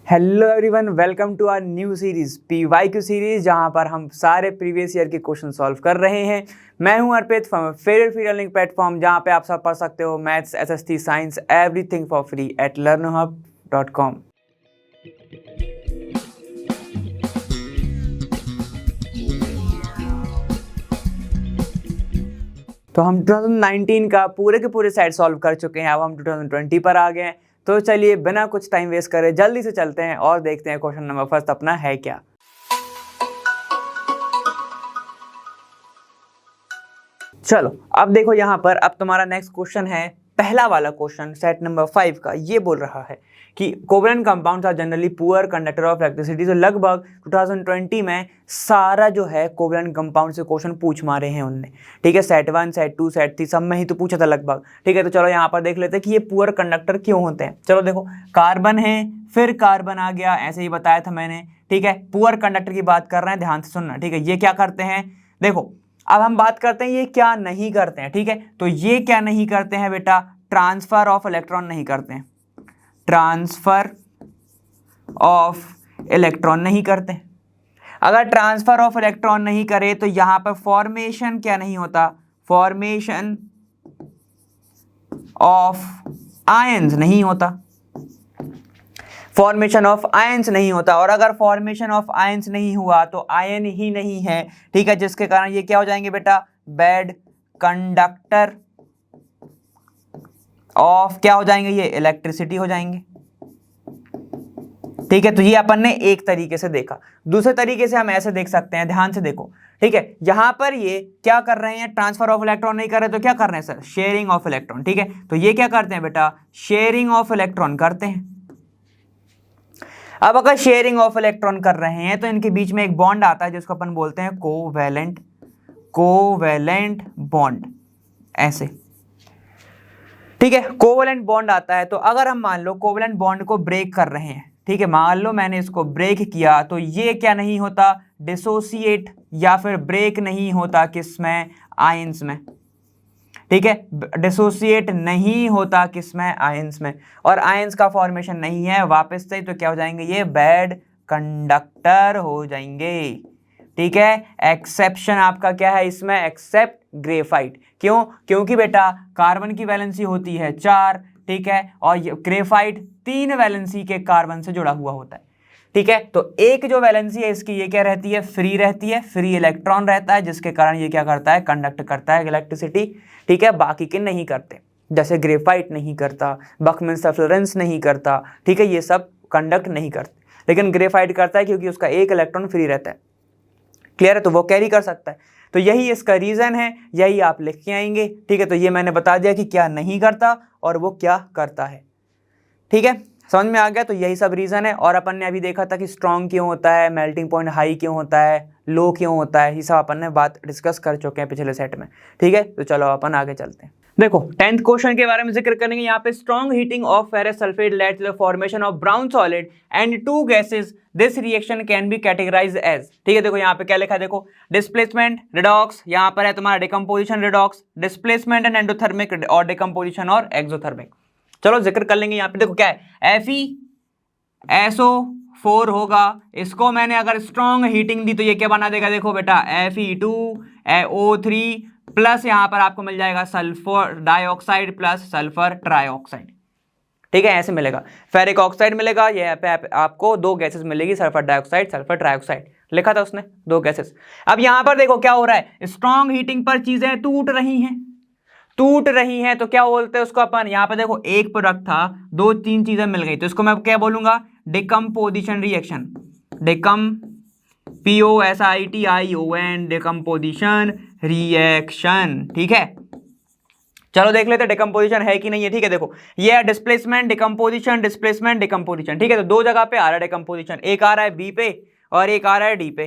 Hello everyone, welcome to our new series PYQ series, जहां पर हम सारे प्रीवियस ईयर के क्वेश्चन सॉल्व कर रहे हैं। मैं हूं Arpit from favourite free learning platform, जहां पे आप सब पढ़ सकते हो maths, SST, science, everything for free at learnerhub.com। तो हम 2019 का पूरे के पूरे सेट सॉल्व कर चुके हैं। अब हम 2020 पर आ गए हैं। तो चलिए बिना कुछ टाइम वेस्ट करे जल्दी से चलते हैं और देखते हैं क्वेश्चन नंबर फर्स्ट अपना है क्या। चलो अब देखो यहाँ पर, अब तुम्हारा नेक्स्ट क्वेश्चन है, पहला वाला क्वेश्चन सेट नंबर 5 का। ये बोल रहा है कि covalent compounds are generally poor conductor of electricity. तो लगभग 2020 में सारा जो है कोवलेंट कंपाउंड से क्वेश्चन पूछ मारे हैं उनने। ठीक है, सेट 1, सेट 2, सेट 3 सब में ही तो पूछा था लगभग। ठीक है, तो चलो यहाँ पर देख लेते हैं कि ये पुअर कंडक्टर क्यों होते हैं। चलो देखो, कार्बन है, फिर कार्बन आ गया, ऐसे ही बताया था मैंने। ठीक है, पुअर कंडक्टर की बात कर रहे हैं, ध्यान से सुनना। ठीक है, ये क्या करते हैं, देखो अब हम बात करते हैं ये क्या नहीं करते हैं। ठीक है, तो ये क्या नहीं करते हैं बेटा, ट्रांसफर ऑफ इलेक्ट्रॉन नहीं करते हैं। ट्रांसफर ऑफ इलेक्ट्रॉन नहीं करते हैं। अगर ट्रांसफर ऑफ इलेक्ट्रॉन नहीं करे तो यहां पर फॉर्मेशन क्या नहीं होता, फॉर्मेशन ऑफ आयंस नहीं होता। फॉर्मेशन ऑफ आयंस नहीं होता, और अगर फॉर्मेशन ऑफ आयंस नहीं हुआ तो आयन ही नहीं है। ठीक है, जिसके कारण ये क्या हो जाएंगे बेटा, बैड कंडक्टर ऑफ क्या हो जाएंगे, ये इलेक्ट्रिसिटी हो जाएंगे। ठीक है, तो ये अपन ने एक तरीके से देखा। दूसरे तरीके से हम ऐसे देख सकते हैं, ध्यान से देखो। ठीक है, यहां पर ये क्या कर रहे हैं, ट्रांसफर ऑफ इलेक्ट्रॉन नहीं कर रहे तो क्या कर रहे हैं सर, शेयरिंग ऑफ इलेक्ट्रॉन। ठीक है, तो ये क्या करते हैं बेटा, शेयरिंग ऑफ इलेक्ट्रॉन करते हैं। अब अगर शेयरिंग ऑफ इलेक्ट्रॉन कर रहे हैं तो इनके बीच में एक बॉन्ड आता है जिसको अपन बोलते हैं कोवैलेंट बॉन्ड, ऐसे। ठीक है, कोवैलेंट बॉन्ड आता है। तो अगर हम मान लो कोवैलेंट बॉन्ड को ब्रेक कर रहे हैं, ठीक है, मान लो मैंने इसको ब्रेक किया, तो ये क्या नहीं होता, डिसोसिएट या फिर ब्रेक नहीं होता किसमें, आयंस में। ठीक है, डिसोसिएट नहीं होता किसमें, आयंस में। और आयंस का फॉर्मेशन नहीं है वापस से, तो क्या हो जाएंगे, ये बैड कंडक्टर हो जाएंगे। ठीक है, एक्सेप्शन आपका क्या है इसमें, एक्सेप्ट ग्रेफाइट। क्यों, क्योंकि बेटा कार्बन की वैलेंसी होती है 4, ठीक है, और ग्रेफाइट 3 वैलेंसी के कार्बन से जुड़ा हुआ होता है। ठीक है, तो एक जो वैलेंसी है इसकी, ये क्या रहती है, फ्री रहती है, फ्री इलेक्ट्रॉन रहता है, जिसके कारण ये क्या करता है, कंडक्ट करता है इलेक्ट्रिसिटी। ठीक है, बाकी के नहीं करते, जैसे ग्रेफाइट नहीं करता, बकमैन सल्फ्यूरेंस नहीं करता। ठीक है, ये सब कंडक्ट नहीं करते, लेकिन ग्रेफाइट करता है क्योंकि उसका एक इलेक्ट्रॉन फ्री रहता है। क्लियर है, तो वो कैरी कर सकता है। तो यही इसका रीजन है, यही आप लिख के आएंगे। ठीक है, तो ये मैंने बता दिया कि क्या नहीं करता और वो क्या करता है। ठीक है, समझ में आ गया। तो यही सब रीजन है। और अपन ने अभी देखा था कि स्ट्रॉन्ग क्यों होता है, मेल्टिंग पॉइंट हाई क्यों होता है, लो क्यों होता है, ये सब अपन ने बात डिस्कस कर चुके हैं पिछले सेट में। ठीक है, तो चलो अपन आगे चलते हैं। देखो 10th क्वेश्चन के बारे में जिक्र करेंगे यहाँ पे। Strong heating of ferrous sulphate lead to the formation of brown solid and 2 gases, this reaction can be categorised as. ठीक है, देखो यहाँ पे क्या लिखा है, देखो डिस्प्लेसमेंट रिडॉक्स, यहाँ पर है तुम्हारा decomposition redox, displacement and endothermic और डिकम्पोजिशन और एक्सोथर्मिक। चलो जिक्र कर लेंगे। यहाँ पे देखो क्या है, FeSO4 होगा। इसको मैंने अगर स्ट्रॉन्ग हीटिंग दी तो ये क्या बना देगा, देखो बेटा Fe2O3 प्लस यहाँ पर आपको मिल जाएगा sulphur dioxide plus sulphur trioxide. ठीक है, ऐसे मिलेगा। फेरिक ऑक्साइड मिलेगा, ये आपको 2 गैसेस मिलेगी, सल्फर डाइऑक्साइड, सल्फर ट्राइऑक्साइड, लिखा था उसने 2 गैसेस। अब यहां पर देखो क्या हो रहा है, स्ट्रॉन्ग हीटिंग पर चीजें टूट रही हैं, तो क्या बोलते हैं उसको अपन, यहां पर देखो एक प्रोडक्ट था, 2-3 चीजें मिल गई, तो इसको मैं क्या बोलूंगा, decomposition reaction, POSITION, decomposition reaction. ठीक है, चलो देख लेते हैं डिकम्पोजिशन है कि नहीं है। ठीक है, देखो ये है डिस्प्लेसमेंट डिकम्पोजिशन, डिस्प्लेसमेंट डिकम्पोजिशन। ठीक है, तो 2 जगह पे आ रहा है डिकम्पोजिशन, एक आ रहा है बी पे और एक आ रहा है डी पे।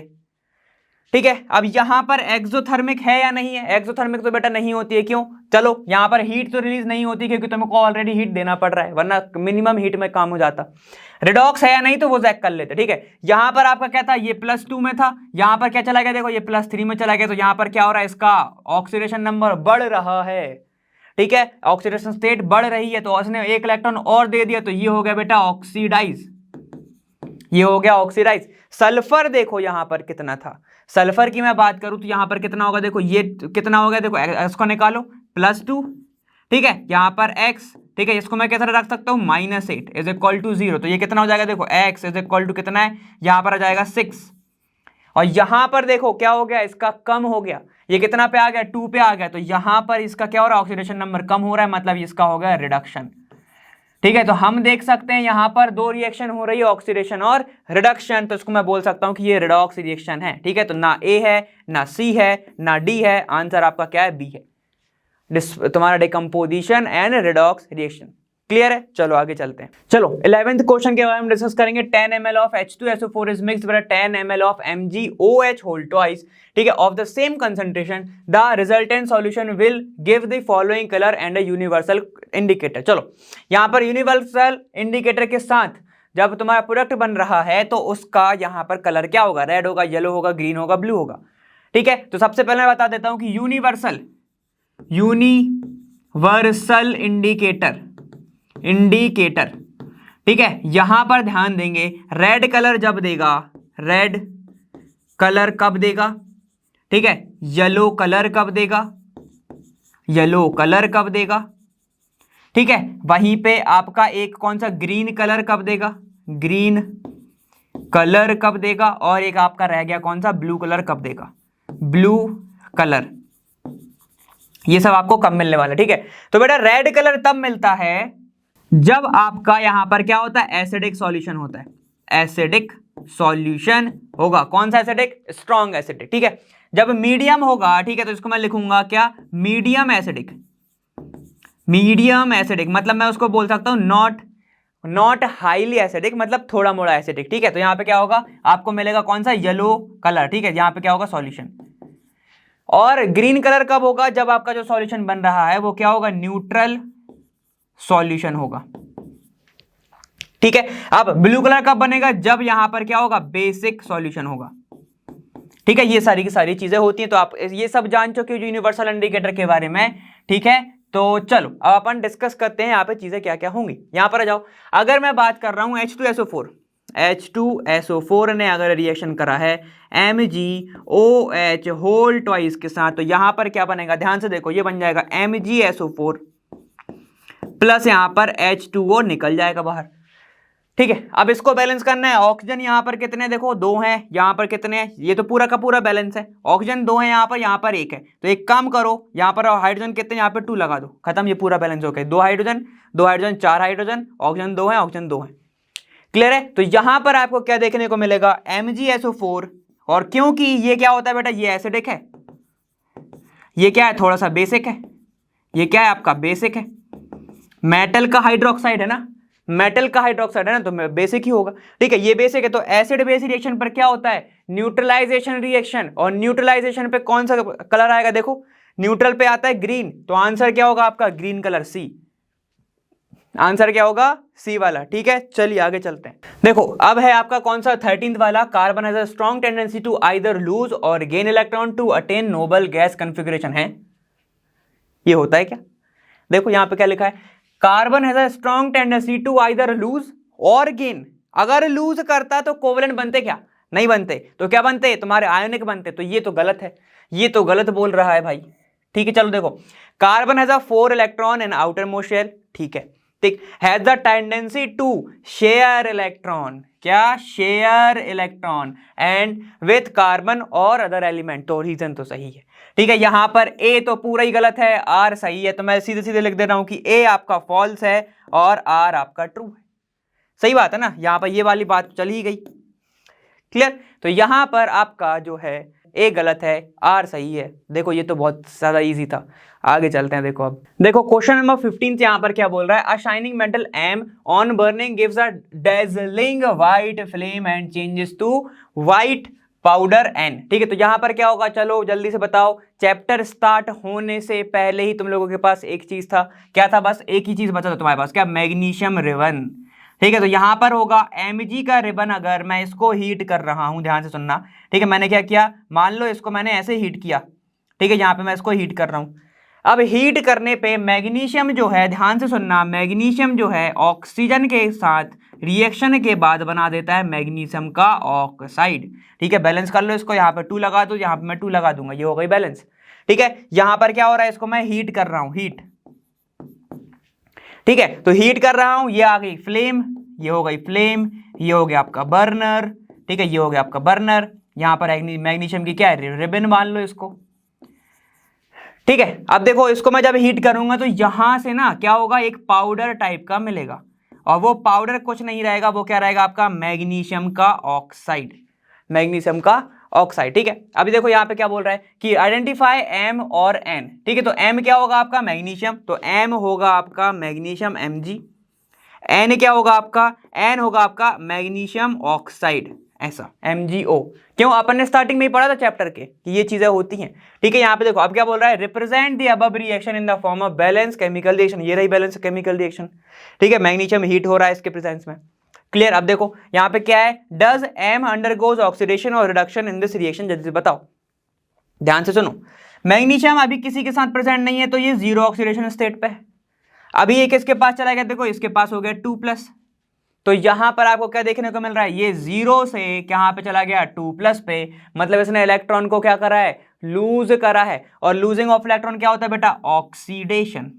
ठीक है, अब यहां पर एक्सोथर्मिक है या नहीं है, एक्सोथर्मिक तो बेटा नहीं होती है। क्यों, चलो यहां पर हीट तो रिलीज नहीं होती क्योंकि तुमको ऑलरेडी हीट देना पड़ रहा है, वरना मिनिमम हीट में काम हो जाता। रिडॉक्स है या नहीं तो वो चेक कर लेते। ठीक है, यहां पर आपका क्या था, ये +2 में था, यहां पर क्या चला गया, देखो ये +3 में चला गया, तो यहां पर क्या हो रहा है, इसका ऑक्सीडेशन नंबर बढ़ रहा है। ठीक है, ऑक्सीडेशन स्टेट बढ़ रही है, तो उसने एक इलेक्ट्रॉन और दे दिया, तो ये हो गया बेटा ऑक्सीडाइज। ये हो गया ऑक्सीडाइज। सल्फर देखो यहां पर कितना था, सल्फर की मैं बात करूं तो यहां पर कितना होगा, देखो ये कितना हो गया, देखो इसको निकालो +2, ठीक है, यहां पर x, ठीक है, इसको मैं कैसे रख सकता हूं -8 इज इक्वल टू 0, तो ये कितना हो जाएगा, देखो x इज इक्वल टू कितना है, यहां पर आ जाएगा 6, और यहां पर देखो क्या हो गया, इसका कम हो गया, ये कितना पे आ गया 2 पे आ गया, तो यहां पर इसका क्या हो रहा है, ऑक्सीडेशन नंबर कम हो रहा है, मतलब इसका हो गया रिडक्शन। ठीक है, तो हम देख सकते हैं यहां पर दो रिएक्शन हो रही है, ऑक्सीडेशन और रिडक्शन, तो इसको मैं बोल सकता हूं कि ये रिडॉक्स रिएक्शन है। ठीक है, तो ना ए है, ना सी है, ना डी है, आंसर आपका क्या है, बी है, तुम्हारा decomposition and redox reaction. Clear है, चलो आगे चलते हैं। चलो 11th क्वेश्चन के बारे में डिस्कस करेंगे। 10 ml of H2SO4 is mixed with 10 ml of MgOH whole twice, ठीक है, of the same concentration, the resultant solution will give the following colour and a universal indicator. चलो यहां पर यूनिवर्सल इंडिकेटर के साथ जब तुम्हारा प्रोडक्ट बन रहा है तो उसका यहां पर कलर क्या होगा, रेड होगा, येलो होगा, ग्रीन होगा, ब्लू होगा। ठीक है, तो सबसे पहले मैं बता देता हूं कि यूनिवर्सल इंडिकेटर, ठीक है, यहां पर ध्यान देंगे, रेड कलर जब देगा, रेड कलर कब देगा, ठीक है, येलो कलर कब देगा, येलो कलर कब देगा, ठीक है, वहीं पे आपका एक कौन सा ग्रीन कलर कब देगा, ग्रीन कलर कब देगा, और एक आपका रह गया कौन सा, ब्लू कलर कब देगा, ब्लू कलर। ये सब आपको कब मिलने वाला है। ठीक है, तो बेटा रेड कलर तब मिलता है जब आपका यहां पर क्या होता है, एसिडिक सॉल्यूशन होता है, एसिडिक सॉल्यूशन होगा, कौन सा एसिडिक, स्ट्रॉन्ग एसिडिक। ठीक है, जब मीडियम होगा, ठीक है, तो इसको मैं लिखूंगा क्या, मीडियम एसिडिक, मीडियम एसिडिक, मतलब मैं उसको बोल सकता हूं नॉट हाईली एसिडिक, मतलब थोड़ा मोड़ा एसिडिक। ठीक है, तो यहां पे क्या होगा, आपको मिलेगा कौन सा, येलो कलर। ठीक है, यहां पे क्या होगा, सॉल्यूशन। और ग्रीन कलर कब होगा, जब आपका जो सॉल्यूशन बन रहा है वो क्या होगा, न्यूट्रल सॉल्यूशन होगा। ठीक है, अब ब्लू कलर कब बनेगा, जब यहां पर क्या होगा, बेसिक सॉल्यूशन होगा। ठीक है, ये सारी की सारी चीजें होती हैं, तो आप ये सब जान चुके हो यूनिवर्सल इंडिकेटर के बारे में। ठीक है, तो चलो अब अपन डिस्कस करते हैं यहाँ पे चीजें क्या क्या होंगी। यहां पर आ जाओ, अगर मैं बात कर रहा हूं H2SO4 ने अगर रिएक्शन करा है MgOH होल ट्वाइस के साथ, तो यहां पर क्या बनेगा, ध्यान से देखो, ये बन जाएगा MgSO4 प्लस यहां पर H2O निकल जाएगा बाहर। ठीक है, अब इसको बैलेंस करना है, ऑक्सीजन यहां पर कितने, देखो 2 हैं, यहां पर कितने हैं, ये तो पूरा का पूरा बैलेंस है, ऑक्सीजन 2 है यहां पर 1 है, तो एक काम करो, यहां पर हाइड्रोजन कितने, यहां पर 2 लगा दो, खत्म, ये पूरा बैलेंस हो गया, 2 हाइड्रोजन 4 हाइड्रोजन, ऑक्सीजन 2 है, ऑक्सीजन 2 है। क्लियर है, तो यहां पर आपको क्या देखने को मिलेगा, MgSO4, और क्योंकि ये क्या होता है बेटा, ये एसिडिक है, ये क्या है, थोड़ा सा बेसिक है, ये क्या है आपका, बेसिक है, मेटल का हाइड्रोक्साइड है ना, मेटल का हाइड्रोक्साइड है ना, तो बेसिक ही होगा। ठीक है, ये बेसिक है, तो एसिड बेस रिएक्शन पर क्या होता है, न्यूट्रलाइजेशन रिएक्शन, और न्यूट्रलाइजेशन पे कौन सा कलर आएगा, देखो न्यूट्रल पे आता है ग्रीन, तो आंसर क्या होगा आपका, ग्रीन कलर, सी, आंसर क्या होगा, सी वाला। ठीक है, चलिए आगे चलते हैं। देखो अब है आपका कौन सा, 13th वाला, carbon has a strong tendency to either lose और gain electron to attain noble gas configuration है, ये होता है क्या, देखो यहां पे क्या लिखा है, carbon has a strong tendency to either lose और गेन। अगर लूज करता तो कोवेलेंट बनते क्या, नहीं बनते, तो क्या बनते, तुम्हारे आयोनिक बनते, तो ये तो गलत है, ये तो गलत बोल रहा है भाई। ठीक है, चलो देखो, carbon has a 4 electron in outermost shell, ठीक है, ठीक, has the tendency to share electron, क्या, share electron and with carbon और अदर एलिमेंट, तो रीजन तो सही है। ठीक है, यहां पर ए तो पूरा ही गलत है, आर सही है, तो मैं सीधे सीधे लिख दे रहा हूं कि ए आपका फॉल्स है और आर आपका ट्रू है। सही बात है ना, यहां पर ये वाली बात चली ही गई। क्लियर, तो यहां पर आपका जो है ए गलत है, आर सही है। देखो ये तो बहुत ज्यादा इजी था, आगे चलते हैं। देखो अब देखो क्वेश्चन नंबर 15 यहां पर क्या बोल रहा है, a shining metal M on burning gives a dazzling white flame and changes to white powder N. ठीक है, तो यहां पर क्या होगा, चलो जल्दी से बताओ, चैप्टर स्टार्ट होने से पहले ही तुम लोगों के पास एक चीज था, क्या था, बस एक ही चीज बचा था तुम्हारे पास, क्या, मैग्नीशियम रिबन। ठीक है, तो यहां पर होगा Mg का रिबन, अगर मैं इसको हीट कर रहा हूं, ध्यान से सुनना। ठीक है, मैंने क्या किया, मान लो इसको मैंने ऐसे हीट किया, ठीक है, यहां पे मैं इसको हीट कर रहा हूं, अब हीट करने पे मैग्नीशियम जो है, ध्यान से सुनना, मैग्नीशियम जो है ऑक्सीजन के साथ रिएक्शन के बाद बना देता है मैग्नीशियम का ऑक्साइड। ठीक है, बैलेंस कर लो इसको, यहाँ पे 2 लगा दो, यहाँ पे मैं 2 लगा दूंगा, ये हो गई बैलेंस। ठीक है, यहां पर क्या हो रहा है, इसको मैं हीट कर रहा हूं, हीट। ठीक है, तो हीट कर रहा हूं, ये आ गई फ्लेम, ये हो गई फ्लेम, ये हो गया आपका बर्नर। ठीक है, ये हो गया आपका बर्नर। यहां पर मैग्नीशियम की क्या है, रिबन मान लो इसको। ठीक है, अब देखो इसको मैं जब हीट करूंगा तो यहां से ना क्या होगा, एक पाउडर टाइप का मिलेगा, और वो पाउडर कुछ नहीं रहेगा, वो क्या रहेगा आपका मैग्नीशियम का ऑक्साइड, मैग्नीशियम का ऑक्साइड। ठीक है, अभी देखो यहाँ पे क्या बोल रहा है कि आइडेंटिफाई एम और एन। ठीक है, तो एम क्या होगा आपका मैग्नीशियम, तो एम होगा आपका मैग्नीशियम Mg। एन क्या होगा आपका, एन होगा आपका मैग्नीशियम ऑक्साइड, ऐसा MgO। क्यों, अपन ने स्टार्टिंग में ही पढ़ा था चैप्टर के कि ये चीजें होती हैं। ठीक है, यहाँ पे देखो अब क्या बोल रहा है, represent the above reaction in the form of balance chemical reaction. ये रही बैलेंस केमिकल रिएक्शन। ठीक है, मैग्नीशियम हीट हो रहा है इसके प्रेजेंस में। क्लियर, अब देखो यहाँ पे क्या है, डज एम अंडरगोज ऑक्सीडेशन और रिडक्शन इन दिस रिएक्शन, जल्दी से बताओ, ध्यान से सुनो। मैग्नीशियम अभी किसी के साथ प्रेजेंट नहीं है, तो ये 0 ऑक्सीडेशन स्टेट पे है। अभी ये किसके पास चला गया, देखो इसके पास हो गया 2+, तो यहां पर आपको क्या देखने को मिल रहा है, ये 0 से कहां पे चला गया 2+ पे, मतलब इसने इलेक्ट्रॉन को क्या करा है, लूज करा है। और लूजिंग ऑफ इलेक्ट्रॉन क्या होता है बेटा, ऑक्सीडेशन,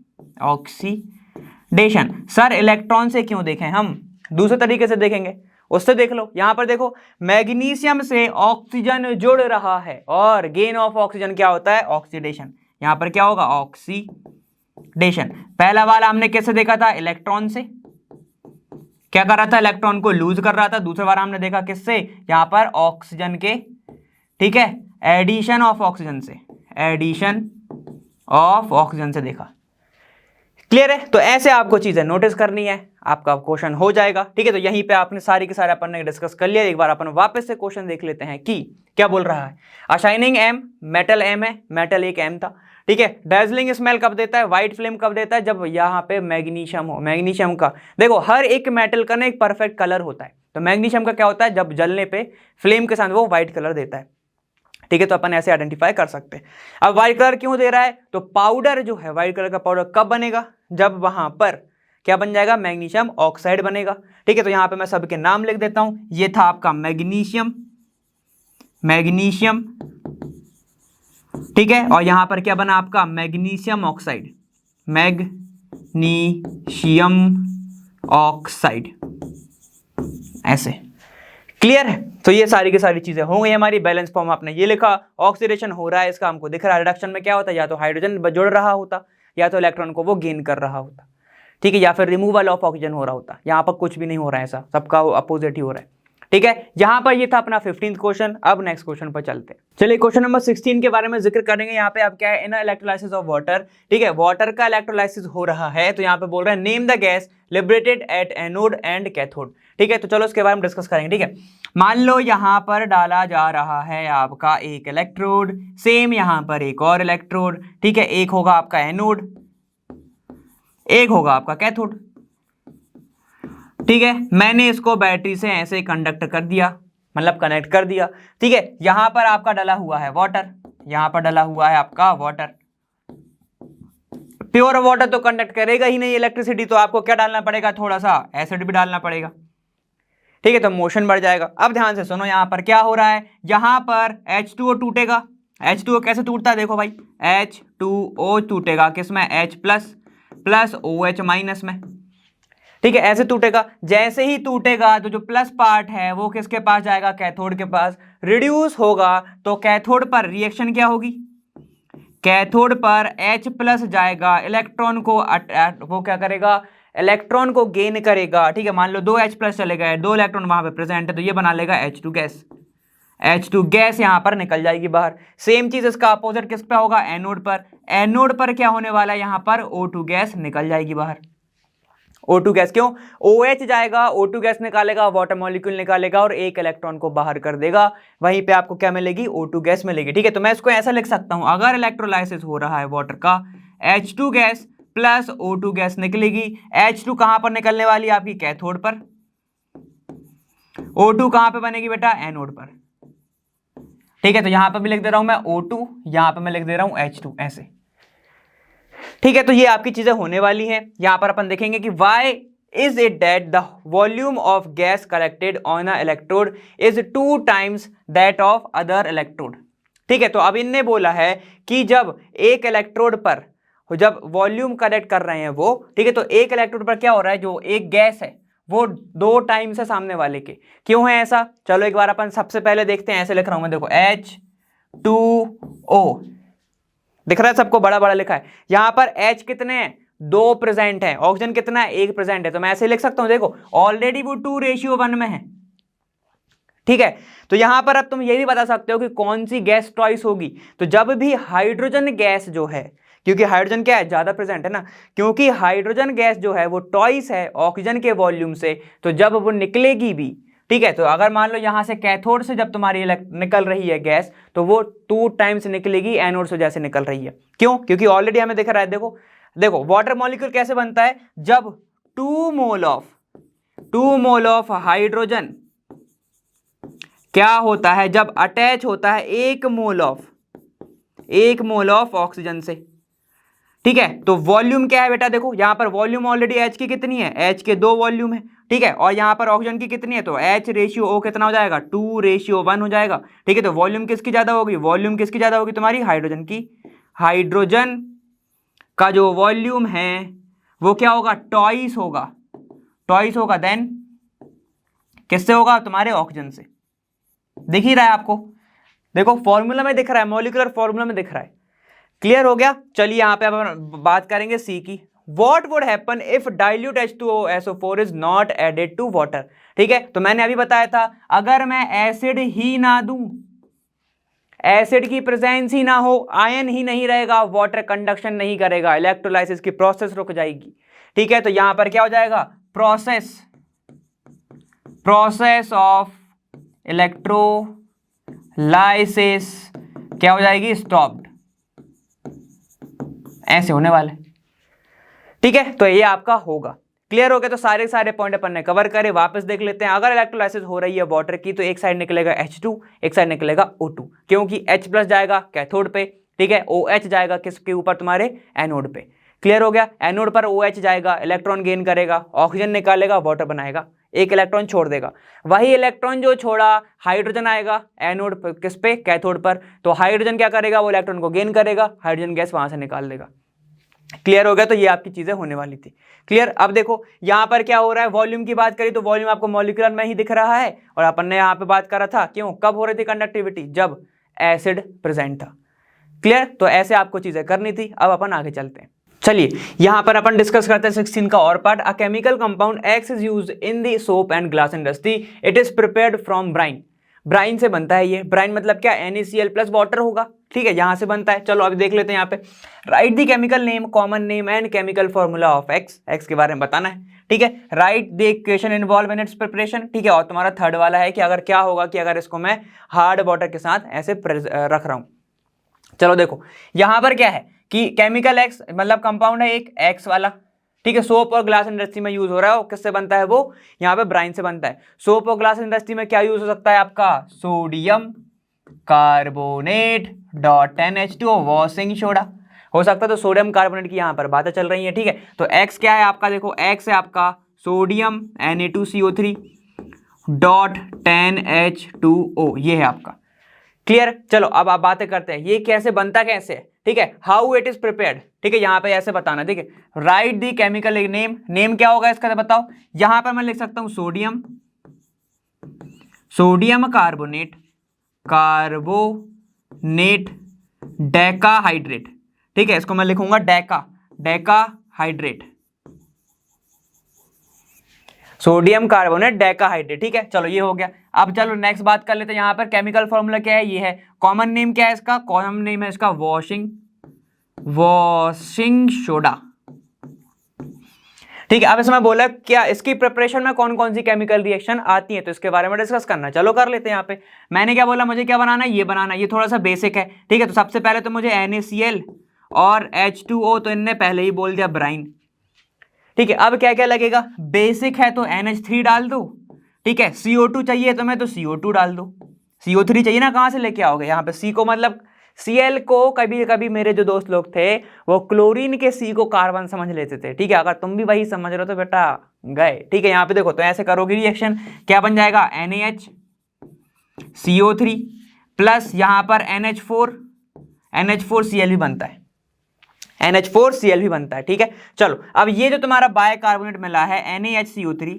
ऑक्सीडेशन। सर इलेक्ट्रॉन से क्यों देखें, हम दूसरे तरीके से देखेंगे, उससे देख लो। यहां पर देखो मैग्नीशियम से ऑक्सीजन जुड़ रहा है, और गेन ऑफ ऑक्सीजन क्या होता है, ऑक्सीडेशन। यहां पर क्या होगा, ऑक्सीडेशन। पहला वाला हमने कैसे देखा था, इलेक्ट्रॉन से, क्या कर रहा था, इलेक्ट्रॉन को लूज कर रहा था। दूसरा बार हमने देखा किससे, यहां पर ऑक्सीजन के, ठीक है, एडिशन ऑफ ऑक्सीजन से, एडिशन ऑफ ऑक्सीजन से देखा। क्लियर है, तो ऐसे आपको चीजें नोटिस करनी है, आपका क्वेश्चन हो जाएगा। ठीक है, तो यहीं पे आपने सारी के सारे अपन ने डिस्कस कर लिया। एक बार अपन वापस से क्वेश्चन देख लेते हैं कि क्या बोल रहा है। अशाइनिंग एम, मेटल एम है, मेटल एक एम था। ठीक है, डेजलिंग स्मेल कब देता है, व्हाइट फ्लेम कब देता है, जब यहाँ पे मैग्नीशियम हो। मैग्नीशियम का देखो हर एक मेटल का ना एक परफेक्ट कलर होता है, तो मैग्नीशियम का क्या होता है, जब जलने पे फ्लेम के साथ वो व्हाइट कलर देता है। ठीक है, तो अपन ऐसे आइडेंटिफाई कर सकते हैं। अब व्हाइट कलर क्यों दे रहा है, तो पाउडर जो है व्हाइट कलर का पाउडर कब बनेगा, जब वहां पर क्या बन जाएगा, मैग्नीशियम ऑक्साइड बनेगा। ठीक है, तो यहां पे मैं सबके नाम लिख देता हूं। ये था आपका मैग्नीशियम, मैग्नीशियम। ठीक है, और यहां पर क्या बना आपका मैग्नीशियम ऑक्साइड, मैग्नीशियम ऑक्साइड, ऐसे। क्लियर है, तो ये सारी की सारी चीजें हो गई हमारी। बैलेंस फॉर्म आपने ये लिखा, ऑक्सीडेशन हो रहा है इसका हमको दिख रहा है। रिडक्शन में क्या होता है, या तो हाइड्रोजन जुड़ रहा होता, या तो इलेक्ट्रॉन को वो गेन कर रहा होता। ठीक है, या फिर रिमूवल ऑफ ऑक्सीजन हो रहा होता। यहाँ पर कुछ भी नहीं हो रहा है, ऐसा सबका अपोजिट ही हो रहा है। ठीक है, यहां पर ये था अपना 15th क्वेश्चन। अब नेक्स्ट क्वेश्चन पर चलते हैं। चलिए क्वेश्चन नंबर 16 के बारे में जिक्र करेंगे। यहाँ पे आप क्या है, इन इलेक्ट्रोलाइसिस ऑफ वाटर। ठीक है, वाटर का इलेक्ट्रोलाइसिस हो रहा है, तो यहाँ पे बोल रहे हैं name the gas liberated at anode and cathode. ठीक है, तो चलो इसके बारे में डिस्कस करेंगे। ठीक है, मान लो यहां पर डाला जा रहा है आपका एक इलेक्ट्रोड, सेम यहां पर एक और इलेक्ट्रोड। ठीक है, एक होगा आपका एनोड, एक होगा आपका कैथोड। ठीक है, मैंने इसको बैटरी से ऐसे कंडक्ट कर दिया, मतलब कनेक्ट कर दिया। ठीक है, यहां पर आपका डला हुआ है वाटर, यहां पर डला हुआ है आपका वाटर। प्योर वाटर तो कंडक्ट करेगा ही नहीं इलेक्ट्रिसिटी, तो आपको क्या डालना पड़ेगा, थोड़ा सा एसिड भी डालना पड़ेगा। ठीक है, तो मोशन बढ़ जाएगा। अब ध्यान से सुनो, यहां पर क्या हो रहा है, यहां पर H2O टूटेगा। H2O कैसे टूटता है, देखो भाई, H2O टूटेगा किसमें, H प्लस OH माइनस में। ठीक है, ऐसे टूटेगा। जैसे ही टूटेगा तो जो प्लस पार्ट है वो किसके पास जाएगा, कैथोड के पास। रिड्यूस होगा तो कैथोड पर रिएक्शन क्या होगी, कैथोड पर H+ जाएगा, इलेक्ट्रॉन को वो क्या करेगा, इलेक्ट्रॉन को गेन करेगा। ठीक है, मान लो 2 H+ चले गए, 2 इलेक्ट्रॉन वहां पे प्रेजेंट है, तो ये बना लेगा H2 गैस। H2 गैस यहां पर निकल जाएगी बाहर। सेम चीज इसका अपोजिट किस पे होगा, एनोड पर। एनोड पर क्या होने वाला है, यहां पर O2 गैस निकल जाएगी बाहर। O2 गैस क्यों, OH जाएगा, O2 गैस निकालेगा, वाटर मॉलिक्यूल निकालेगा और एक इलेक्ट्रॉन को बाहर कर देगा। वहीं पे आपको क्या मिलेगी, O2 गैस मिलेगी। ठीक है, तो मैं इसको ऐसा लिख सकता हूं, अगर इलेक्ट्रोलाइसिस हो रहा है वाटर का, H2 gas plus O2 gas निकलेगी। H2 कहां पर निकलने वाली है, आपकी कैथोड पर। O2 कहां पे बनेगी बेटा, एनोड पर। ठीक है, तो यहां पर भी लिख दे रहा हूं मैं O2, यहां पर मैं लिख दे रहा हूं H2, ऐसे। ठीक है, तो ये आपकी चीजें होने वाली हैं। यहां पर अपन देखेंगे कि why is it that the volume of gas collected on a electrode is 2 times that of other electrode. ठीक है, तो अब इनने बोला है कि जब एक इलेक्ट्रोड पर जब वॉल्यूम कलेक्ट कर रहे हैं वो, ठीक है, तो एक इलेक्ट्रोड पर क्या हो रहा है, जो एक गैस है वो 2 टाइम्स है सामने वाले के। क्यों है ऐसा, चलो एक बार अपन सबसे पहले देखते हैं। ऐसे लिख रहा हूं मैं, देखो H2O दिख रहा है सबको, बड़ा बड़ा लिखा है। यहां पर H कितने हैं, 2 प्रेजेंट है, ऑक्सीजन कितना है, 1 प्रेजेंट है। तो मैं ऐसे लिख सकता हूं, देखो ऑलरेडी वो 2:1 में है। ठीक है, तो यहां पर अब तुम ये भी बता सकते हो कि कौन सी गैस ट्वाइस होगी। तो जब भी हाइड्रोजन गैस जो है, क्योंकि हाइड्रोजन क्या है, ज्यादा प्रेजेंट है ना, क्योंकि हाइड्रोजन गैस जो है वो ट्वाइस है ऑक्सीजन के वॉल्यूम से, तो जब वो निकलेगी भी, ठीक है, तो अगर मान लो यहां से कैथोड से जब तुम्हारी निकल रही है गैस, तो वो 2 टाइम्स निकलेगी एनोड से जैसे निकल रही है। क्यों, क्योंकि ऑलरेडी हमें दिख रहा है, देखो देखो वाटर मॉलिक्यूल कैसे बनता है, जब 2 मोल ऑफ हाइड्रोजन क्या होता है, जब अटैच होता है 1 मोल ऑफ ऑक्सीजन से। ठीक है, तो वॉल्यूम क्या है बेटा, देखो यहां पर वॉल्यूम ऑलरेडी H की कितनी है, H के 2 वॉल्यूम है। ठीक है, और यहां पर ऑक्सीजन की कितनी है, तो H/O कितना हो जाएगा, 2:1 हो जाएगा। ठीक है, तो वॉल्यूम किसकी ज्यादा होगी, वॉल्यूम किसकी ज्यादा होगी, तुम्हारी हाइड्रोजन की। हाइड्रोजन का जो वॉल्यूम है वो क्या होगा, ट्वाइस होगा देन किससे होगा, तुम्हारे ऑक्सीजन से। दिख ही रहा है आपको, देखो फॉर्मूला में दिख रहा है, मॉलिक्यूलर फॉर्मूला में दिख रहा है। क्लियर हो गया। चलिए यहां पे अब बात करेंगे सी की। What would happen if dilute H2O is not added to water? ठीक है, तो मैंने अभी बताया था, अगर मैं एसिड ही ना दूं, एसिड की प्रेजेंस ही ना हो, आयन ही नहीं रहेगा, वाटर कंडक्शन नहीं करेगा, इलेक्ट्रोलाइसिस की प्रोसेस रुक जाएगी। ठीक है, तो यहां पर क्या हो जाएगा, प्रोसेस ऑफ इलेक्ट्रोलाइसिस क्या हो जाएगी, स्टॉप्ड। ऐसे होने वाले। ठीक है, तो ये आपका होगा। क्लियर हो गया। तो सारे पॉइंट अपन ने कवर करे, वापस देख लेते हैं। अगर इलेक्ट्रोलाइसिस हो रही है वाटर की, तो एक साइड निकलेगा H2, एक साइड निकलेगा O2, क्योंकि H+ जाएगा कैथोड पे, ठीक है, OH जाएगा किसके ऊपर, तुम्हारे एनोड पे। क्लियर हो गया। एनोड पर OH जाएगा, इलेक्ट्रॉन गेन करेगा, ऑक्सीजन निकालेगा, वाटर बनाएगा, एक इलेक्ट्रॉन छोड़ देगा। वही इलेक्ट्रॉन जो छोड़ा, हाइड्रोजन आएगा एनोड पर, किस पे, कैथोड पर, तो हाइड्रोजन क्या करेगा, वो इलेक्ट्रॉन को गेन करेगा, हाइड्रोजन गैस वहां से निकाल देगा। क्लियर हो गया। तो ये आपकी चीजें होने वाली थी। क्लियर। अब देखो यहां पर क्या हो रहा है, वॉल्यूम की बात करी तो वॉल्यूम आपको मॉलिक्यूलर में ही दिख रहा है, और अपन ने यहां पे बात करा था, क्यों, कब हो रही थी कंडक्टिविटी, जब एसिड प्रेजेंट था। क्लियर। तो ऐसे आपको चीजें करनी थी। अब अपन आगे चलते हैं। चलिए यहां पर अपन डिस्कस करते हैं 16 का और part. A chemical compound X is used in the soap and glass industry. It is prepared from brine. Brine से बनता है ये। ब्राइन मतलब क्या, NaCl प्लस वाटर होगा। ठीक है, यहां से बनता है। चलो अभी देख लेते हैं यहाँ पे। Right the chemical name, common name and chemical formula of X। X के बारे में बताना है। ठीक है। Right the equation involve in its preparation. ठीक है, और तुम्हारा थर्ड वाला है कि अगर क्या होगा कि अगर इसको मैं हार्ड वाटर के साथ ऐसे रख रहा हूं। चलो देखो यहां पर क्या है कि केमिकल X मतलब कंपाउंड है एक X वाला। ठीक है, सोप और ग्लास इंडस्ट्री में यूज हो रहा है। वो किससे बनता है, वो यहाँ पे ब्राइन से बनता है। सोप और ग्लास इंडस्ट्री में क्या यूज हो सकता है आपका, sodium carbonate .NH2 washing soda हो सकता है। तो सोडियम कार्बोनेट की यहाँ पर बातें चल रही है। ठीक है, तो X क्या है आपका, देखो X है आपका सोडियम Na2CO3 .10H2O, ये है आपका। क्लियर। चलो अब आप बातें करते हैं ये कैसे बनता, कैसे है। ठीक है, हाउ इट इज प्रिपेयर्ड। ठीक है, यहां पे ऐसे बताना। ठीक है, right the chemical name. Name क्या होगा इसका बताओ। यहां पर मैं लिख सकता हूं सोडियम कार्बोनेट डेकाहाइड्रेट। ठीक है, इसको मैं लिखूंगा डेकाहाइड्रेट, सोडियम कार्बोनेट डेकाहाइड्रेट। ठीक है, चलो ये हो गया। अब चलो नेक्स्ट बात कर लेते हैं। यहां पर केमिकल फॉर्मूला क्या है, ये है। कॉमन नेम क्या है इसका, कॉमन नेम है इसका वॉशिंग सोडा। ठीक है, अब इसमें बोला क्या इसकी प्रिपरेशन में कौन कौन सी केमिकल रिएक्शन आती है, तो इसके बारे में डिस्कस करना। चलो कर लेते हैं। यहाँ पे मैंने क्या बोला, मुझे क्या बनाना है, ये बनाना है। ये थोड़ा सा बेसिक है। ठीक है, तो सबसे पहले तो मुझे NaCl और H2O, तो इनने पहले ही बोल दिया ब्राइन। ठीक है, अब क्या क्या लगेगा, बेसिक है तो NH3 डाल दो। ठीक है, CO2 चाहिए तो मैं तो CO2 डाल दो। CO3 चाहिए ना, कहां से लेके आओगे, यहाँ पे C को मतलब Cl को कभी कभी मेरे जो दोस्त लोग थे वो क्लोरीन के C को कार्बन समझ लेते थे, ठीक है। अगर तुम भी वही समझ रहे हो तो बेटा गए, ठीक है। यहाँ पे देखो, तो ऐसे करोगे रिएक्शन, क्या बन जाएगा, NaHCO3 प्लस यहाँ पर NH4Cl भी बनता है, NH4Cl भी बनता है, ठीक है। चलो अब ये जो तुम्हारा बाइकार्बोनेट मिला है NaHCO3,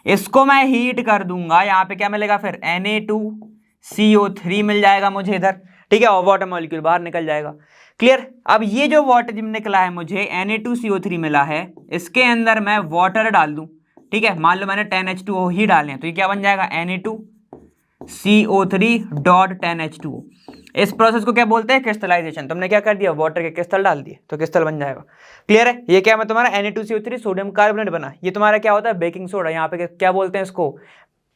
इसको मैं हीट कर दूंगा, यहाँ पे क्या मिलेगा फिर Na2CO3 मिल जाएगा मुझे इधर, ठीक है, और वाटर मॉलिक्यूल बाहर निकल जाएगा। क्लियर। अब ये जो वाटर जिम निकला है मुझे Na2CO3 मिला है, इसके अंदर मैं वाटर डाल दूं, ठीक है। मान लो मैंने 10H2O ही डाले हैं, तो ये क्या बन जाएगा, Na2CO3.10H2O। इस प्रोसेस को क्या बोलते हैं, क्रिस्टलाइजेशन। तुमने क्या कर दिया, वाटर के क्रिस्टल डाल दिए तो क्रिस्टल बन जाएगा। क्लियर है। ये क्या है, तुम्हारा Na2CO3 सोडियम कार्बोनेट बना, ये तुम्हारा क्या होता है, बेकिंग सोडा। यहाँ पे क्या बोलते हैं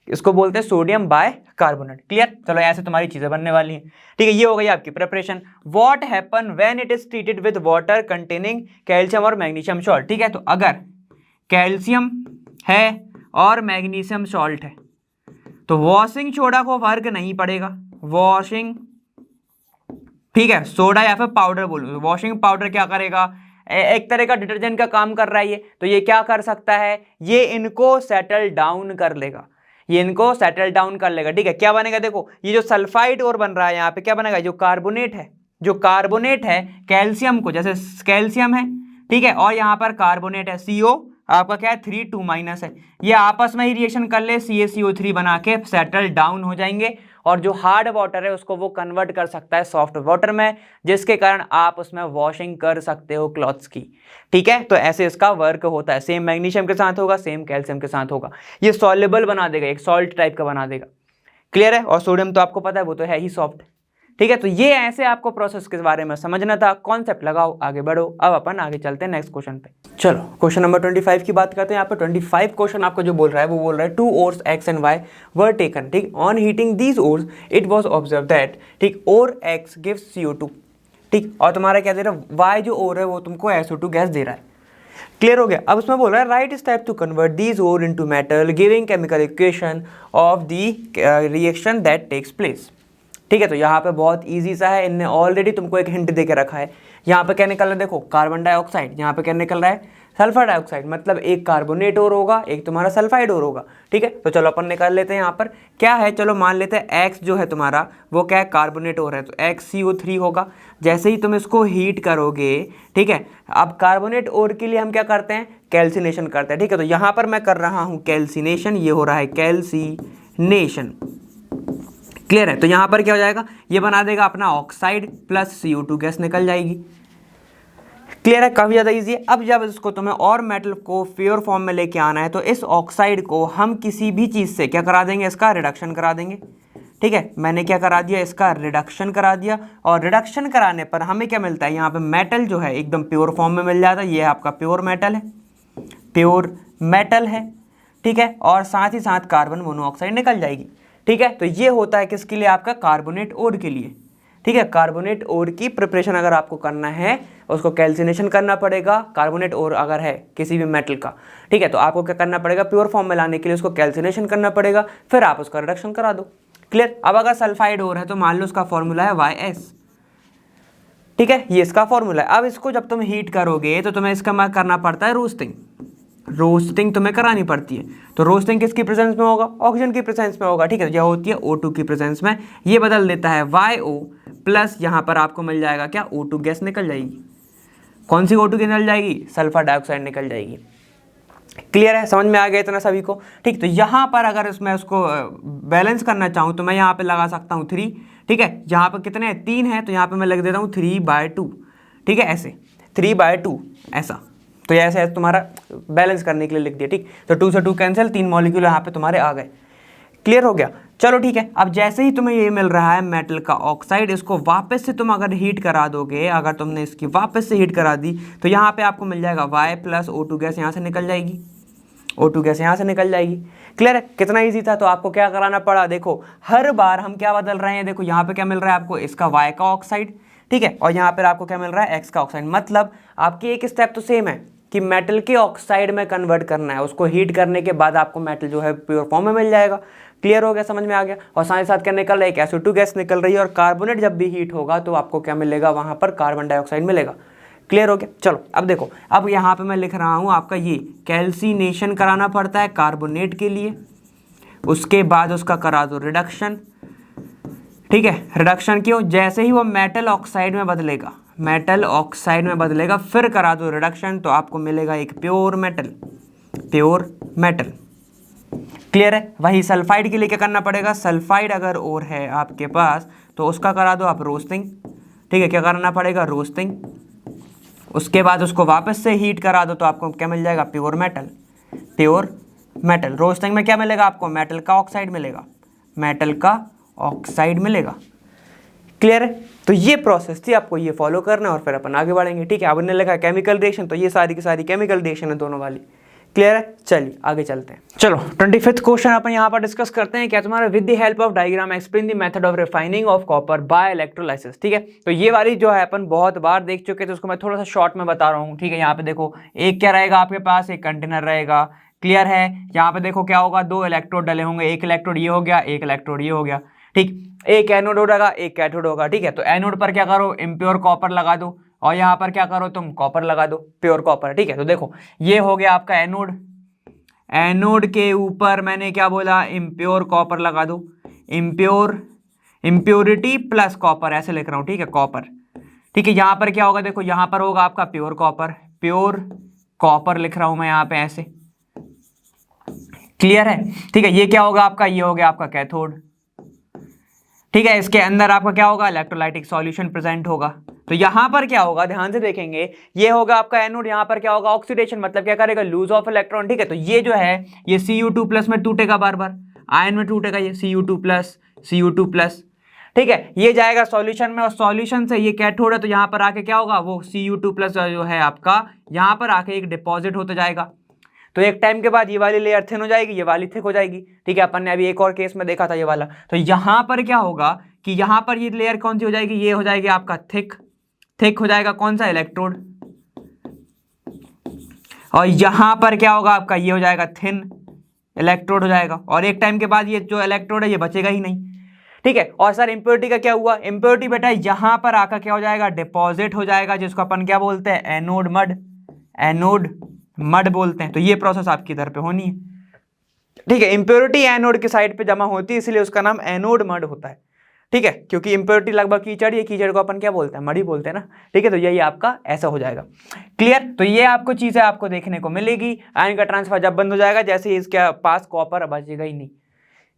इसको बोलते हैं सोडियम बाइकार्बोनेट। क्लियर। चलो ऐसे तुम्हारी चीजें बनने वाली हैं, ठीक है। ये हो गई आपकी preparation. What happen when it is treated with water containing calcium और मैग्नीशियम सॉल्ट, ठीक है। तो अगर कैल्शियम है और मैग्नीशियम सॉल्ट है तो वॉशिंग सोडा को फर्क नहीं पड़ेगा, वॉशिंग, ठीक है, सोडा या फिर पाउडर बोलो, वॉशिंग पाउडर क्या करेगा, एक तरह का डिटर्जेंट का काम कर रहा है ये, तो ये क्या कर सकता है, ये इनको सेटल डाउन कर लेगा, ये इनको सेटल डाउन कर लेगा, ठीक है। क्या बनेगा, देखो ये जो सल्फाइड और बन रहा है यहाँ पे क्या बनेगा, जो कार्बोनेट है कैल्शियम को, जैसे कैल्शियम है, ठीक है, और यहाँ पर कार्बोनेट है CO, आपका क्या है 3 2- है, ये आपस में ही रिएक्शन कर ले, CaCO3 बना के सेटल डाउन हो जाएंगे, और जो हार्ड वाटर है उसको वो कन्वर्ट कर सकता है सॉफ्ट वाटर में, जिसके कारण आप उसमें वॉशिंग कर सकते हो क्लॉथ्स की, ठीक है। तो ऐसे इसका वर्क होता है, सेम मैग्नीशियम के साथ होगा, सेम कैल्शियम के साथ होगा, ये सॉल्युबल बना देगा, एक सॉल्ट टाइप का बना देगा। क्लियर है। और सोडियम तो आपको पता है वो तो है ही सॉफ्ट, ठीक है। तो ये ऐसे आपको प्रोसेस के बारे में समझना था, कॉन्सेप्ट लगाओ, आगे बढ़ो। अब अपन आगे चलते हैं नेक्स्ट क्वेश्चन पे। चलो क्वेश्चन नंबर 25 की बात करते हैं। यहाँ पे 25 क्वेश्चन आपको जो बोल रहा है वो बोल रहा है 2 ores X and Y were taken, ठीक, on heating these ores it was observe that, ठीक, और X गिव्स CO2, ठीक, और तुम्हारा क्या दे रहा है, Y जो और है वो तुमको SO2 गैस दे रहा है। क्लियर हो गया। अब उसमें बोल रहा है write step to convert these ore into metal giving chemical equation of the reaction that takes place, ठीक है। तो यहाँ पे बहुत इजी सा है, इनने ऑलरेडी तुमको एक हिंट दे के रखा है। यहाँ पे क्या निकल रहा है, देखो कार्बन डाइऑक्साइड, यहाँ पे क्या निकल रहा है, सल्फर डाइऑक्साइड, मतलब एक कार्बोनेट और होगा, एक तुम्हारा सल्फाइड और होगा, ठीक है। तो चलो अपन निकाल लेते हैं यहाँ पर क्या है, चलो मान लेते हैं X जो है तुम्हारा वो क्या है, कार्बोनेट और है, तो XCO3 होगा। जैसे ही तुम इसको हीट करोगे, ठीक है, अब कार्बोनेट और के लिए हम क्या करते हैं, कैल्सिनेशन करते हैं, ठीक है। तो यहाँ पर मैं कर रहा हूँ कैल्सिनेशन, ये हो रहा है कैल्सिनेशन। क्लियर है। तो यहाँ पर क्या हो जाएगा, ये बना देगा अपना ऑक्साइड प्लस CO2 गैस निकल जाएगी। क्लियर है, काफ़ी ज़्यादा इजी है। अब जब इसको तुम्हें और मेटल को प्योर फॉर्म में लेके आना है तो इस ऑक्साइड को हम किसी भी चीज़ से क्या करा देंगे, इसका रिडक्शन करा देंगे, ठीक है। मैंने क्या करा दिया, इसका रिडक्शन करा दिया, और रिडक्शन कराने पर हमें क्या मिलता है, यहाँ पे मेटल जो है एकदम प्योर फॉर्म में मिल जाता है। ये आपका प्योर मेटल है, ठीक है, और साथ ही साथ कार्बन मोनोऑक्साइड निकल जाएगी, ठीक है। तो ये होता है किसके लिए, आपका कार्बोनेट ओर के लिए, ठीक है। कार्बोनेट ओर की प्रिपरेशन अगर आपको करना है उसको कैल्सिनेशन करना पड़ेगा, कार्बोनेट ओर अगर है किसी भी मेटल का, ठीक है, तो आपको क्या करना पड़ेगा, प्योर फॉर्म में लाने के लिए उसको कैल्सिनेशन करना पड़ेगा, फिर आप उसका रिडक्शन करा दो। क्लियर। अब अगर सल्फाइड ओर है तो मान लो उसका फॉर्मूला है YS, ठीक है, ये इसका फॉर्मूला है। अब इसको जब तुम हीट करोगे तो तुम्हें इसका करना पड़ता है रोस्टिंग तुम्हें करानी पड़ती है। तो रोस्टिंग किसकी प्रेजेंस में होगा, ऑक्सीजन की प्रेजेंस में होगा, ठीक है। यह होती है O2 की प्रेजेंस में, ये बदल देता है YO प्लस, यहाँ पर आपको मिल जाएगा क्या, O2 गैस निकल जाएगी। कौन सी O2 गैस निकल जाएगी, सल्फर डाइऑक्साइड निकल जाएगी। क्लियर है, समझ में आ गया इतना सभी को, ठीक। तो यहाँ पर अगर इसमें उसको बैलेंस करना चाहूँ तो मैं यहाँ पे लगा सकता हूँ 3, ठीक है। जहाँ पर कितने हैं, 3 है, तो यहाँ पे मैं लग देता हूँ 3/2, ठीक है, ऐसे 3/2 ऐसा। तो ऐसे तुम्हारा बैलेंस करने के लिए लिख दिया, ठीक। तो 2 से 2 कैंसिल, 3 मॉलिक्यूल यहाँ पे तुम्हारे आ गए। क्लियर हो गया। चलो ठीक है। अब जैसे ही तुम्हें ये मिल रहा है मेटल का ऑक्साइड, इसको वापस से तुम अगर हीट करा दोगे, अगर तुमने इसकी वापस से हीट करा दी तो यहाँ पे आपको मिल जाएगा Y प्लस O2 गैस यहाँ से निकल जाएगी, O2 गैस यहाँ से निकल जाएगी। क्लियर है, कितना ईजी था। तो आपको क्या कराना पड़ा, देखो हर बार हम क्या बदल रहे हैं, देखो यहाँ पे क्या मिल रहा है आपको, इसका Y का ऑक्साइड, ठीक है, और यहाँ पर आपको क्या मिल रहा है, X का ऑक्साइड। मतलब आपकी एक स्टेप तो सेम है कि मेटल के ऑक्साइड में कन्वर्ट करना है, उसको हीट करने के बाद आपको मेटल जो है प्योर फॉर्म में मिल जाएगा। क्लियर हो गया, समझ में आ गया। और साथ ही साथ क्या निकल रहा है, एक SO2 गैस निकल रही है, और कार्बोनेट जब भी हीट होगा तो आपको क्या मिलेगा, वहां पर कार्बन डाइऑक्साइड मिलेगा। क्लियर हो गया। चलो अब देखो, अब यहाँ पे मैं लिख रहा हूँ आपका ये कैल्सिनेशन कराना पड़ता है कार्बोनेट के लिए, उसके बाद उसका करा दो रिडक्शन। ठीक है, रिडक्शन क्यों, जैसे ही वो मेटल ऑक्साइड में बदलेगा, मेटल ऑक्साइड में बदलेगा, फिर करा दो रिडक्शन, तो आपको मिलेगा एक pure metal, pure metal. Clear है। वही सल्फाइड के लिए क्या करना पड़ेगा, सल्फाइड अगर और है आपके पास तो उसका करा दो आप रोस्टिंग। ठीक है, क्या करना पड़ेगा, रोस्टिंग। उसके बाद उसको वापस से हीट करा दो तो आपको क्या मिल जाएगा, pure metal, pure metal. Roasting में क्या मिलेगा आपको, मेटल का ऑक्साइड मिलेगा, मेटल का ऑक्साइड मिलेगा। क्लियर है। तो ये प्रोसेस थी, आपको ये फॉलो करना है और फिर अपन आगे बढ़ेंगे। ठीक है, अब हमने लिखा केमिकल रिएक्शन, तो ये सारी की सारी केमिकल रिएक्शन है दोनों वाली। क्लियर है। चलिए आगे चलते हैं। चलो 25th क्वेश्चन अपन यहाँ पर डिस्कस करते हैं। क्या तुम्हारा with the help of diagram explain the method of refining of copper by electrolysis. ठीक है, तो ये वाली जो है अपन बहुत बार देख चुके थे, उसको मैं थोड़ा सा शॉर्ट में बता रहा हूँ। ठीक है, यहाँ पे देखो एक क्या रहेगा आपके पास, एक कंटेनर रहेगा। क्लियर है। यहाँ पे देखो क्या होगा, दो इलेक्ट्रोड डले होंगे, एक इलेक्ट्रोड ये हो गया, एक इलेक्ट्रोड ये हो गया। ठीक, एक एनोड होगा, एक कैथोड होगा। ठीक है, तो एनोड पर क्या करो, इम्प्योर कॉपर लगा दो, और यहाँ पर क्या करो तुम, कॉपर लगा दो, प्योर कॉपर। ठीक है, तो देखो ये हो गया आपका एनोड, एनोड के ऊपर मैंने क्या बोला, इम्प्योर कॉपर लगा दो, इम्प्योर, इम्प्योरिटी प्लस कॉपर, ऐसे लिख रहा हूं। ठीक है, कॉपर। ठीक है, यहां पर क्या होगा, देखो यहां पर होगा आपका प्योर कॉपर, प्योर कॉपर लिख रहा हूं मैं यहां पे ऐसे। क्लियर है। ठीक है, ये क्या होगा आपका, ये हो गया आपका कैथोड। ठीक है, इसके अंदर आपका क्या होगा, इलेक्ट्रोलाइटिक सॉल्यूशन प्रेजेंट होगा। तो यहां पर क्या होगा, ध्यान से देखेंगे, ये होगा आपका एनोड, यहां पर क्या होगा, ऑक्सीडेशन, मतलब क्या करेगा, लूज ऑफ इलेक्ट्रॉन। ठीक है, तो ये जो है ये Cu2 प्लस में टूटेगा, बार बार आयन में टूटेगा, ये Cu2 प्लस, Cu2 प्लस। ठीक है, ये जाएगा सॉल्यूशन में, और सॉल्यूशन से ये कैथोड है, तो यहां पर आके क्या होगा, वो Cu2 प्लस जो है आपका यहां पर आके एक डिपॉजिट होता जाएगा। तो एक टाइम के बाद ये वाली लेयर थिन हो जाएगी, ये वाली थिक हो जाएगी। ठीक है, अपन ने अभी एक और केस में देखा था ये वाला। तो यहां पर क्या होगा कि यहां पर ये लेयर कौन सी हो जाएगी, ये हो जाएगी आपका थिक, थिक हो जाएगा कौन सा, इलेक्ट्रोड। और यहां पर क्या होगा आपका, ये हो जाएगा थिन, इलेक्ट्रोड हो जाएगा। और एक टाइम के बाद ये जो इलेक्ट्रोड है ये बचेगा ही नहीं। ठीक है, और सर इंप्योरिटी का क्या हुआ, इंप्योरिटी बेटा यहां पर आकर क्या हो जाएगा, डिपॉजिट हो जाएगा, जिसको अपन क्या बोलते हैं, एनोड मड, एनोड मड बोलते हैं। तो ये प्रोसेस आपकी इधर पे होनी है। ठीक है, इंप्योरिटी एनोड की साइड पे जमा होती है, इसलिए उसका नाम एनोड मड होता है। ठीक है, क्योंकि इंप्योरिटी लगभग कीचड़, ये कीचड़ को अपन क्या बोलते हैं, मड़ी बोलते हैं ना। ठीक है, तो यही आपका ऐसा हो जाएगा। क्लियर। तो ये आपको चीजें आपको देखने को मिलेगी। आयन का ट्रांसफर जब बंद हो जाएगा, जैसे ही इसके पास कॉपर बचेगा ही नहीं।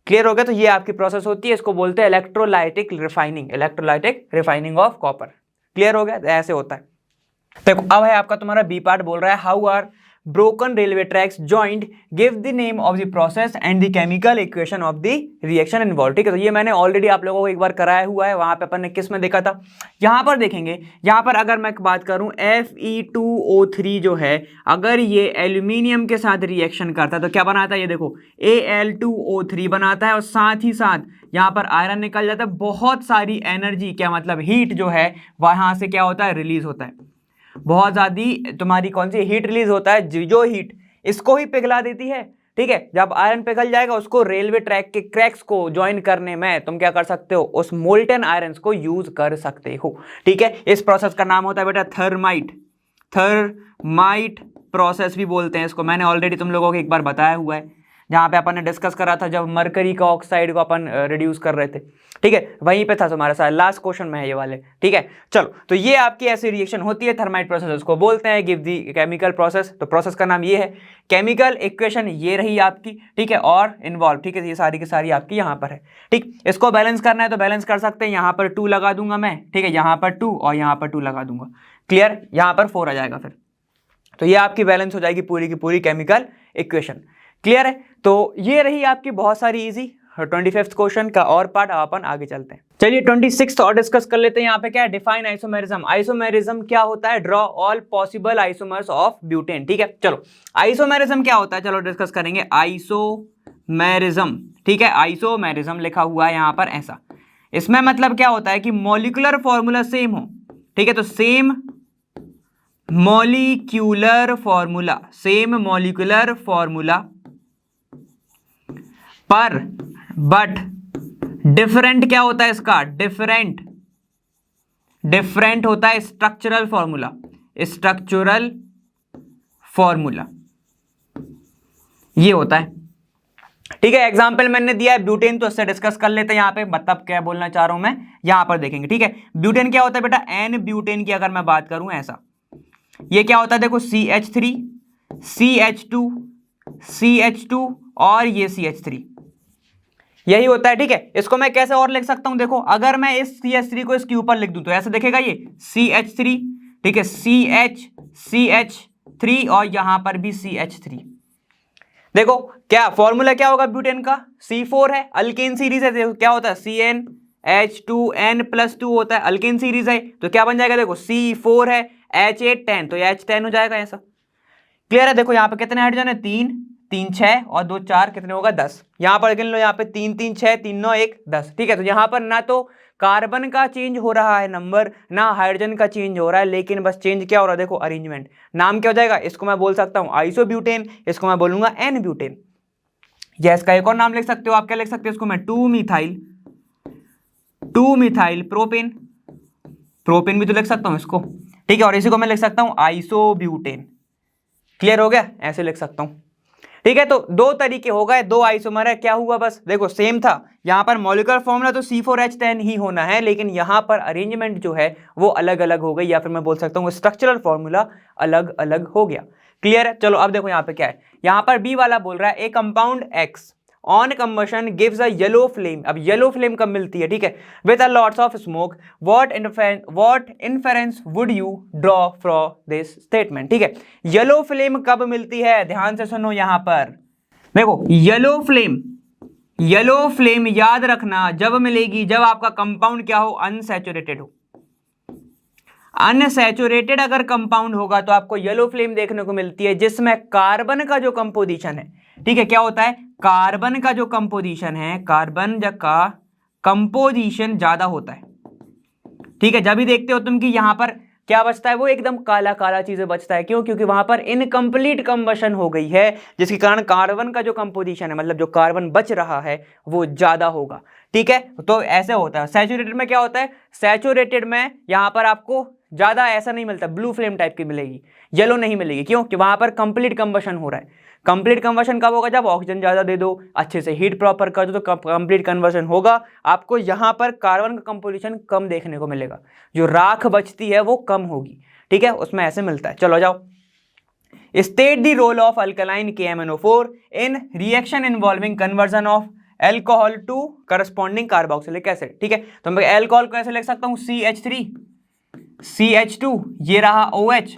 क्लियर हो गया। तो ये आपकी प्रोसेस होती है, इसको बोलते हैं electrolytic refining, electrolytic refining of copper. Clear हो गया, ऐसे होता है। देखो अब है आपका तुम्हारा बी पार्ट, बोल रहा है how are broken railway tracks joined, give the name of the process and the chemical equation of the reaction involved। ठीक है, तो ये मैंने ऑलरेडी आप लोगों को एक बार कराया हुआ है, वहां पे अपन ने किस में देखा था। यहां पर देखेंगे, यहां पर अगर मैं बात करूं Fe2O3 जो है, अगर ये एल्यूमिनियम के साथ रिएक्शन करता है तो क्या बनाता है, ये देखो Al2O3 बनाता है, और साथ ही साथ यहां पर आयरन निकल जाता है। बहुत सारी एनर्जी, क्या मतलब हीट जो है वहां से क्या होता है, रिलीज होता है। बहुत ज्यादा तुम्हारी कौन सी हीट रिलीज होता है, जो हीट इसको ही पिघला देती है। ठीक है, जब आयरन पिघल जाएगा, उसको रेलवे ट्रैक के क्रैक्स को ज्वाइन करने में तुम क्या कर सकते हो, उस मोल्टन आयरन को यूज कर सकते हो। ठीक है, इस प्रोसेस का नाम होता है बेटा थर्माइट, थर्माइट प्रोसेस भी बोलते हैं इसको। मैंने ऑलरेडी तुम लोगों को एक बार बताया हुआ है, जहां पे अपन ने डिस्कस करा था जब मरकरी का ऑक्साइड को अपन रिड्यूस कर रहे थे। ठीक है, वहीं पे था तुम्हारा सारा, लास्ट क्वेश्चन में है ये वाले। ठीक है, चलो तो ये आपकी ऐसी रिएक्शन होती है, थर्माइट प्रोसेस उसको बोलते हैं। गिव दी केमिकल प्रोसेस, तो प्रोसेस का नाम ये है। केमिकल इक्वेशन ये रही आपकी। ठीक है, और इन्वॉल्व, ठीक है, ये सारी की सारी आपकी यहाँ पर है। ठीक, इसको बैलेंस करना है तो बैलेंस कर सकते हैं, यहाँ पर 2 लगा दूंगा मैं। ठीक है, यहाँ पर 2 और यहाँ पर 2 लगा दूंगा। क्लियर, यहाँ पर 4 आ जाएगा फिर, तो ये आपकी बैलेंस हो जाएगी पूरी की पूरी केमिकल इक्वेशन। क्लियर है। तो ये रही आपकी बहुत सारी इजी 25th क्वेश्चन का और पार्ट। अपन आगे चलते हैं। चलिए 26th और डिस्कस कर लेते हैं। यहाँ पे क्या है, डिफाइन आइसोमेरिज्म। आइसोमेरिज्म क्या होता है, draw all possible isomers of butane. ठीक है, चलो आइसोमेरिज्म क्या होता है, चलो डिस्कस करेंगे। आइसोमेरिज्म, ठीक है, आइसोमेरिज्म लिखा हुआ है यहाँ पर ऐसा। इसमें मतलब क्या होता है कि मॉलिक्यूलर फॉर्मूला सेम हो। ठीक है, तो same molecular formula, same molecular formula पर बट डिफरेंट क्या होता है इसका, डिफरेंट होता है स्ट्रक्चरल फॉर्मूला ये होता है। ठीक है, एग्जाम्पल मैंने दिया है ब्यूटेन, तो इससे डिस्कस कर लेते हैं यहाँ पे, मतलब क्या बोलना चाह रहा हूं मैं यहां पर देखेंगे। ठीक है, ब्यूटेन क्या होता है बेटा, एन ब्यूटेन की अगर मैं बात करूं ऐसा, ये क्या होता है देखो, CH3 CH2 और ये CH3, यही होता है। ठीक है, इसको मैं कैसे और लिख सकता हूं, देखो अगर मैं इस CH3 को इसके ऊपर लिख दूं तो ऐसे दिखेगा ये CH3, ठीक है, CH3 और यहां पर भी CH3। देखो क्या फॉर्मूला क्या होगा ब्यूटेन का, C4 है, अल्केन सीरीज है, देखो क्या होता है CnH2n+2 होता है, अल्केन सीरीज है, तो क्या बन जाएगा देखो C4 है, H8 10, तो ये H10 हो जाएगा ऐसा। क्लियर है, देखो यहाँ पे कितने हाइड्रोजन है, 3 3 6 और 2 4, कितने होगा 10। यहां पर गिन लो, यहाँ पे 3 3 6 3 9 1 10। ठीक है, तो यहाँ पर ना तो कार्बन का चेंज हो रहा है नंबर, ना हाइड्रोजन का चेंज हो रहा है, लेकिन बस चेंज क्या हो रहा है देखो, अरेंजमेंट। नाम क्या हो जाएगा, इसको मैं बोल सकता हूं आइसोब्यूटेन, इसको मैं बोलूंगा एन ब्यूटेन। या इसका एक और नाम लिख सकते हो आप, क्या लिख सकते हो इसको मैं, 2 मिथाइल प्रोपेन भी तो लिख सकता हूं इसको। ठीक है, और इसी को मैं लिख सकता हूं आइसोब्यूटेन। क्लियर हो गया, ऐसे लिख सकता हूं। ठीक है, तो दो तरीके हो गए, दो आइसोमर है, क्या हुआ बस देखो सेम था, यहां पर मॉलिक्यूलर फॉर्मूला तो C4H10 ही होना है, लेकिन यहां पर अरेंजमेंट जो है वो अलग अलग हो गई, या फिर मैं बोल सकता हूं स्ट्रक्चरल फॉर्मूला अलग अलग हो गया। क्लियर है, चलो अब देखो यहां पे क्या है, यहां पर बी वाला बोल रहा है ए compound X on combustion gives a yellow flame. अब येलो फ्लेम कब मिलती है, ठीक है, with a lots of smoke, what inference would you draw from this statement. ठीक है, येलो फ्लेम कब मिलती है, ध्यान से सुनो यहां पर देखो, येलो फ्लेम याद रखना जब मिलेगी जब आपका कंपाउंड क्या हो, अनसैचुरेटेड हो। अनसैचुरेटेड अगर कंपाउंड होगा तो आपको येलो फ्लेम देखने को मिलती है, जिसमें कार्बन का जो कंपोजिशन है, ठीक है, क्या होता है, कार्बन का जो कंपोजिशन है, कार्बन का कंपोजिशन ज्यादा होता है। ठीक है, जब भी देखते हो तुम कि यहां पर क्या बचता है, वो एकदम काला काला चीजें बचता है, क्यों, क्योंकि वहां पर इनकम्प्लीट कंबशन हो गई है, जिसके कारण कार्बन का जो कंपोजिशन है, मतलब जो कार्बन बच रहा है वो ज्यादा होगा। ठीक है, तो ऐसे होता है। सैचुरेटेड में क्या होता है, सैचुरेटेड में यहां पर आपको ज्यादा ऐसा नहीं मिलता, ब्लू फ्लेम टाइप की मिलेगी, येलो नहीं मिलेगी, क्यों कि वहां पर कंप्लीट कंबशन हो रहा है। कंप्लीट कन्वर्शन कब होगा, जब ऑक्सीजन ज्यादा दे दो, अच्छे से हीट प्रॉपर कर दो, तो कंप्लीट कन्वर्शन होगा। आपको यहां पर कार्बन का कंपोजिशन कम देखने को मिलेगा, जो राख बचती है वो कम होगी। ठीक है, उसमें ऐसे मिलता है। चलो जाओ, state the role of alkaline KMnO4 in reaction involving conversion of alcohol to corresponding carboxylic acid. ठीक है, तो मैं एल्कोहल को ऐसे लिख सकता हूं CH3 CH2, ये रहा OH,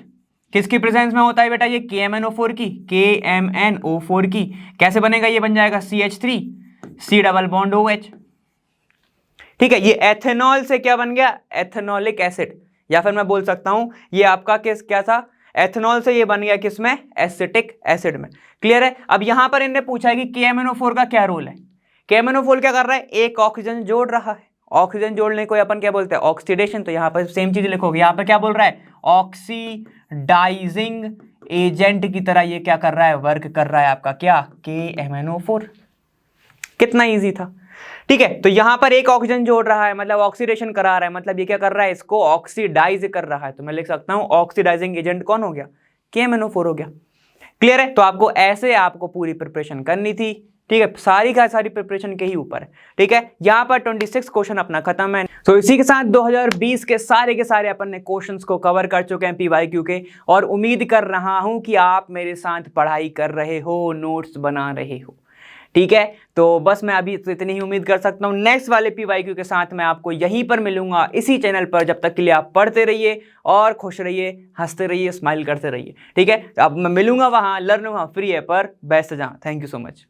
किसकी प्रेजेंस में होता है बेटा, ये KMnO4 की। कैसे बनेगा, ये बन जाएगा CH3 C double bond OH। ठीक है, ये एथेनॉल से क्या बन गया, एथेनॉलिक एसिड, या फिर मैं बोल सकता हूं ये आपका किस क्या था, एथेनॉल से ये बन गया किसमें, एसिटिक एसिड में। क्लियर है। अब यहां पर इन्हें पूछा है कि KMnO4 का क्या रोल है। KMnO4 क्या कर रहा है, एक ऑक्सीजन जोड़ रहा है, ऑक्सीजन जोड़ने को अपन क्या बोलते हैं, ऑक्सीडेशन। तो यहां पर सेम चीज लिखोगे, यहां पर क्या बोल रहा है, ऑक्सीडाइजिंग एजेंट की तरह ये क्या कर रहा है, वर्क कर रहा है आपका क्या, KMnO4। कितना इजी था। ठीक है, तो यहां पर एक ऑक्सीजन जोड़ रहा है, मतलब ऑक्सीडेशन करा रहा है, मतलब ये क्या कर रहा है, इसको ऑक्सीडाइज कर रहा है। तो मैं लिख सकता हूं ऑक्सीडाइजिंग एजेंट कौन हो गया, KMnO4 हो गया। क्लियर है। तो आपको ऐसे आपको पूरी प्रिपरेशन करनी थी। ठीक है, सारी का सारी प्रिपरेशन के ही ऊपर है। ठीक है, यहाँ पर 26 क्वेश्चन अपना खत्म है। तो इसी के साथ 2020 के सारे अपन ने क्वेश्चंस को कवर कर चुके हैं PYQ के, और उम्मीद कर रहा हूं कि आप मेरे साथ पढ़ाई कर रहे हो, नोट्स बना रहे हो। ठीक है, तो बस मैं अभी इतनी ही उम्मीद कर सकता हूं। नेक्स्ट वाले PYQ के साथ मैं आपको यहीं पर मिलूंगा, इसी चैनल पर। जब तक के लिए आप पढ़ते रहिए और खुश रहिए, हंसते रहिए, स्माइल करते रहिए। ठीक है, अब मैं मिलूंगा वहां, लर्न वहां फ्री है पर बेस्ट जहां। Thank you so much.